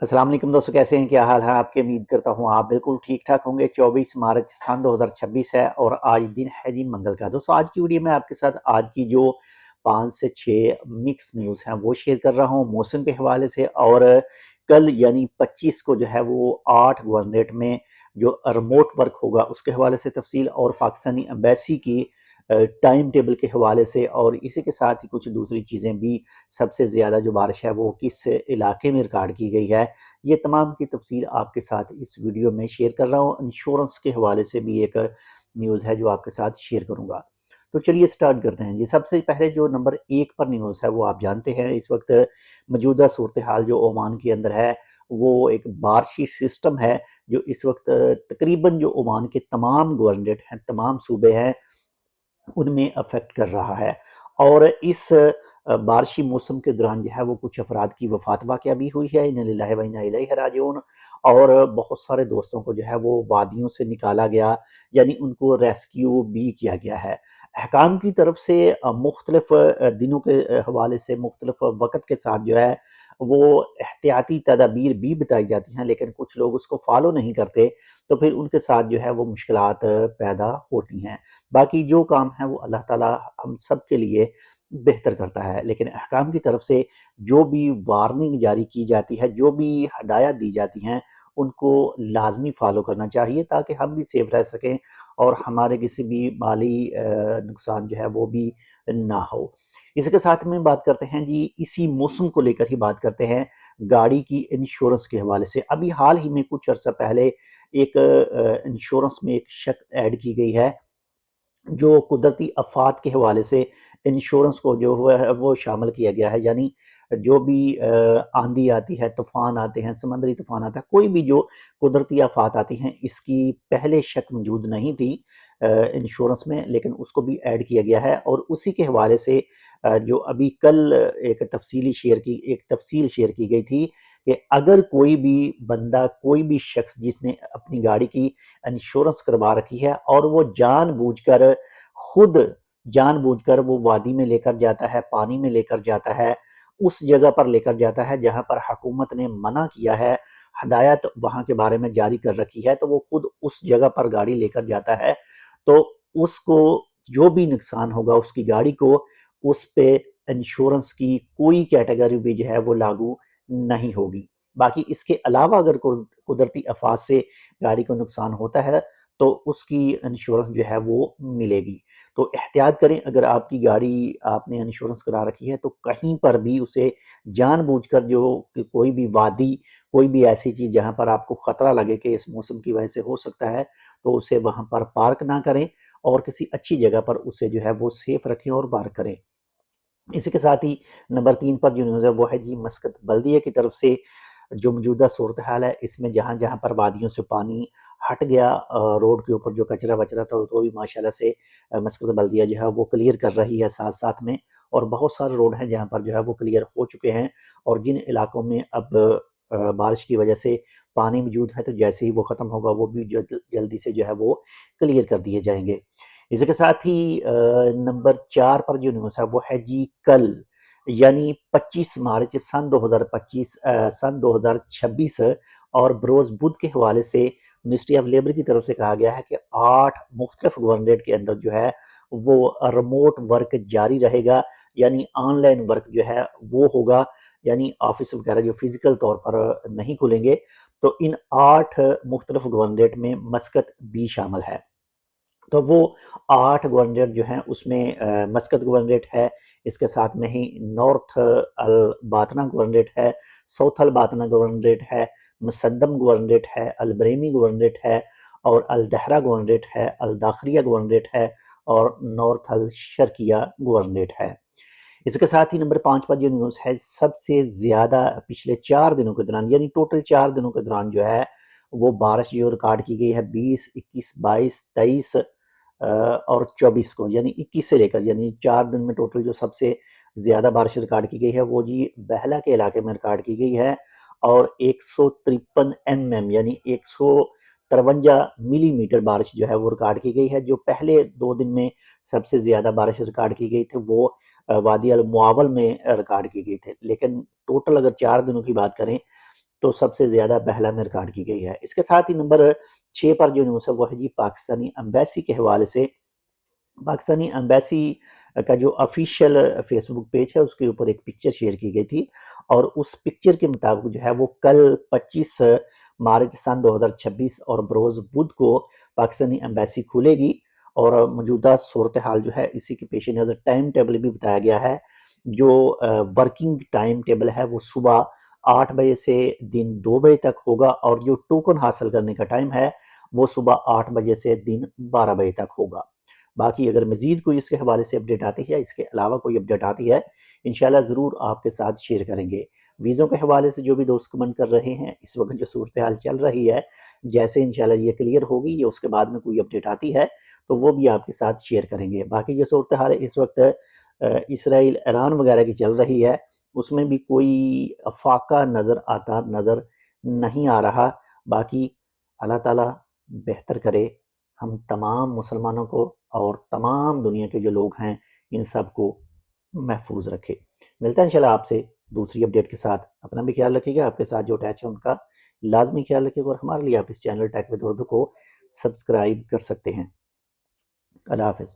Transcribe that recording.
अस्सलाम वालेकुम दोस्तों, कैसे हैं? क्या हाल है आपके? उम्मीद करता हूँ आप बिल्कुल ठीक ठाक होंगे। 24 मार्च सन 2026 है और आज दिन है जी मंगल का। दोस्तों आज की वीडियो में आपके साथ आज की जो 5 से 6 मिक्स न्यूज़ हैं वो शेयर कर रहा हूँ मौसम के हवाले से। और कल यानी 25 को जो है वो 8 गवर्नरेट में जो रिमोट वर्क होगा उसके हवाले से तफसील, और पाकिस्तानी एम्बेसी की टाइम टेबल के हवाले से, और इसी के साथ ही कुछ दूसरी चीज़ें भी। सबसे ज़्यादा जो बारिश है वो किस इलाके में रिकॉर्ड की गई है, ये तमाम की तफसील आपके साथ इस वीडियो में शेयर कर रहा हूँ। इंश्योरेंस के हवाले से भी एक न्यूज़ है जो आपके साथ शेयर करूँगा। तो चलिए स्टार्ट करते हैं जी। सबसे पहले जो नंबर 1 पर न्यूज़ है वो आप जानते हैं, इस वक्त मौजूदा सूरत हाल जो ओमान के अंदर है वो एक बारिशी सिस्टम है जो इस वक्त तकरीबन जो ओमान के तमाम गवर्नरेट हैं, तमाम सूबे हैं, उनमें अफेक्ट कर रहा है। और इस बारिशी मौसम के दौरान जो है वो कुछ अफराद की वफात वाक़या भी हुई है, इन्ना लिल्लाहि व इन्ना इलैहि राजिऊन। और बहुत सारे दोस्तों को जो है वो वादियों से निकाला गया, यानी उनको रेस्क्यू भी किया गया है। अहकाम की तरफ से मुख्तलिफ दिनों के हवाले से मुख्तलिफ वक़्त के साथ जो है वो एहतियाती तदाबीर भी बताई जाती हैं, लेकिन कुछ लोग उसको फॉलो नहीं करते, तो फिर उनके साथ जो है वो मुश्किलात पैदा होती हैं। बाकी जो काम है वो अल्लाह ताला हम सब के लिए बेहतर करता है, लेकिन अहकाम की तरफ से जो भी वार्निंग जारी की जाती है, जो भी हदायत दी जाती हैं, उनको लाजमी फॉलो करना चाहिए ताकि हम भी सेफ रह सकें और हमारे किसी भी माली नुकसान जो है वो भी ना हो। इसके साथ में बात करते हैं जी, इसी मौसम को लेकर ही बात करते हैं गाड़ी की इंश्योरेंस के हवाले से। अभी हाल ही में कुछ अर्सा पहले एक इंश्योरेंस में एक शर्त ऐड की गई है जो कुदरती आफ़ात के हवाले से इंश्योरेंस को जो हुआ है वो शामिल किया गया है। यानी जो भी आंधी आती है, तूफ़ान आते हैं, समंदरी तूफ़ान आता है, कोई भी जो कुदरती आफ़ात आती हैं, इसकी पहले शक मौजूद नहीं थी इंश्योरेंस में, लेकिन उसको भी ऐड किया गया है। और उसी के हवाले से जो अभी कल एक तफ़सील शेयर की गई थी कि अगर कोई भी बंदा, कोई भी शख्स जिसने अपनी गाड़ी की इंश्योरेंस करवा रखी है और वो खुद जानबूझकर वो वादी में लेकर जाता है, पानी में लेकर जाता है, उस जगह पर लेकर जाता है जहाँ पर हुकूमत ने मना किया है, हदायत वहाँ के बारे में जारी कर रखी है, तो वो खुद उस जगह पर गाड़ी लेकर जाता है, तो उसको जो भी नुकसान होगा उसकी गाड़ी को, उस पे इंश्योरेंस की कोई कैटेगरी भी जो है वो लागू नहीं होगी। बाकी इसके अलावा अगर कुदरती आफात से गाड़ी को नुकसान होता है तो उसकी इंश्योरेंस जो है वो मिलेगी। तो एहतियात करें, अगर आपकी गाड़ी आपने इंश्योरेंस करा रखी है तो कहीं पर भी उसे जानबूझकर जो कि कोई भी वादी, कोई भी ऐसी चीज़ जहाँ पर आपको ख़तरा लगे कि इस मौसम की वजह से हो सकता है, तो उसे वहाँ पर पार्क ना करें और किसी अच्छी जगह पर उसे जो है वो सेफ रखें और पार्क करें। इसी के साथ ही नंबर 3 पर जो न्यूज़ है वो है जी मस्कत बल्दिया की तरफ से। जो मौजूदा सूरत हाल है इसमें जहाँ जहाँ पर वादियों से पानी हट गया, रोड के ऊपर जो कचरा वचरा था तो भी माशाल्लाह से मस्कत बल्दिया जो है वो क्लियर कर रही है साथ साथ में। और बहुत सारे रोड हैं जहाँ पर जो है वो क्लियर हो चुके हैं, और जिन इलाकों में अब बारिश की वजह से पानी मौजूद है तो जैसे ही वो ख़त्म होगा वो भी जल्दी से जो है वो क्लियर कर दिए जाएंगे। इसी के साथ ही नंबर 4 पर जो न्यूज़ है वो है जी कल, यानी 25 मार्च सन 2026, और बरोज़ बुध के हवाले से मिनिस्ट्री ऑफ लेबर की तरफ से कहा गया है कि 8 मुख्तलिफ गवर्नरेट के अंदर जो है वो रिमोट वर्क जारी रहेगा, यानी ऑनलाइन वर्क जो है वो होगा, यानी ऑफिस वगैरह जो फिजिकल तौर पर नहीं खुलेंगे। तो इन 8 मुख्तलिफ गवर्नरेट में मस्कत भी शामिल है। तो वो 8 गवर्नरेट जो हैं उसमें मस्कत गवर्नरेट है, इसके साथ में ही नॉर्थ अल बातना गवर्नरेट है, साउथ अल बातना गवर्नरेट है, मुसद्दम गवर्नरेट है, अल बरेमी गवर्नरेट है, और अल दहरा गवर्नरेट है, अल दाखरिया गवर्नरेट है, और नॉर्थ अल शर्किया गवर्नरेट है। इसके साथ ही नंबर 5 पर जो न्यूज़ है, सबसे ज़्यादा पिछले 4 दिनों के दौरान, यानी टोटल 4 दिनों के दौरान जो है वो बारिश जो रिकॉर्ड की गई है 20, 21, 22, 23 और 24 को, यानी 21 से लेकर, यानी 4 दिन में टोटल जो सबसे ज़्यादा बारिश रिकॉर्ड की गई है वो जी बहला के इलाके में रिकॉर्ड की गई है, और 153 mm यानी 153 मिलीमीटर बारिश जो है वो रिकॉर्ड की गई है। जो पहले 2 दिन में सबसे ज़्यादा बारिश रिकॉर्ड की गई थी वो वादी अल मुआवल में रिकॉर्ड की गई थी। लेकिन टोटल अगर 4 दिनों की बात करें تو سب سے زیادہ بہلا میں ریکارڈ کی گئی ہے۔ اس کے ساتھ ہی نمبر 6 پر جو نیوز ہے وہ ہے جی پاکستانی ایمبیسی کے حوالے سے۔ پاکستانی ایمبیسی کا جو آفیشیل فیس بک پیج ہے اس کے اوپر ایک پکچر شیئر کی گئی تھی، اور اس پکچر کے مطابق جو ہے وہ کل 25 مارچ سن 2026 اور بروز بدھ کو پاکستانی ایمبیسی کھولے گی، اور موجودہ صورتحال جو ہے اسی کے پیش نظر ٹائم ٹیبل بھی بتایا گیا ہے۔ جو ورکنگ ٹائم ٹیبل ہے وہ صبح 8 بجے سے دن 2 بجے تک ہوگا، اور جو ٹوکن حاصل کرنے کا ٹائم ہے وہ صبح 8 بجے سے دن 12 بجے تک ہوگا۔ باقی اگر مزید کوئی اس کے حوالے سے اپڈیٹ آتی ہے، اس کے علاوہ کوئی اپڈیٹ آتی ہے، انشاءاللہ ضرور آپ کے ساتھ شیئر کریں گے۔ ویزوں کے حوالے سے جو بھی دوست کمنٹ کر رہے ہیں، اس وقت جو صورتحال چل رہی ہے، جیسے انشاءاللہ یہ کلیئر ہوگی یا اس کے بعد میں کوئی اپڈیٹ آتی ہے تو وہ بھی آپ کے ساتھ شیئر کریں گے۔ باقی جو صورتحال اس وقت اسرائیل ایران وغیرہ کی چل رہی ہے، اس میں بھی کوئی فاقہ نظر نہیں آ رہا۔ باقی اللہ تعالیٰ بہتر کرے، ہم تمام مسلمانوں کو اور تمام دنیا کے جو لوگ ہیں ان سب کو محفوظ رکھے۔ ملتا ہے انشاءاللہ آپ سے دوسری اپڈیٹ کے ساتھ۔ اپنا بھی خیال رکھیے گا، آپ کے ساتھ جو اٹیچ ہے ان کا لازمی خیال رکھیے گا، اور ہمارے لیے آپ اس چینل ٹیک ود اردو کو سبسکرائب کر سکتے ہیں۔ اللہ حافظ۔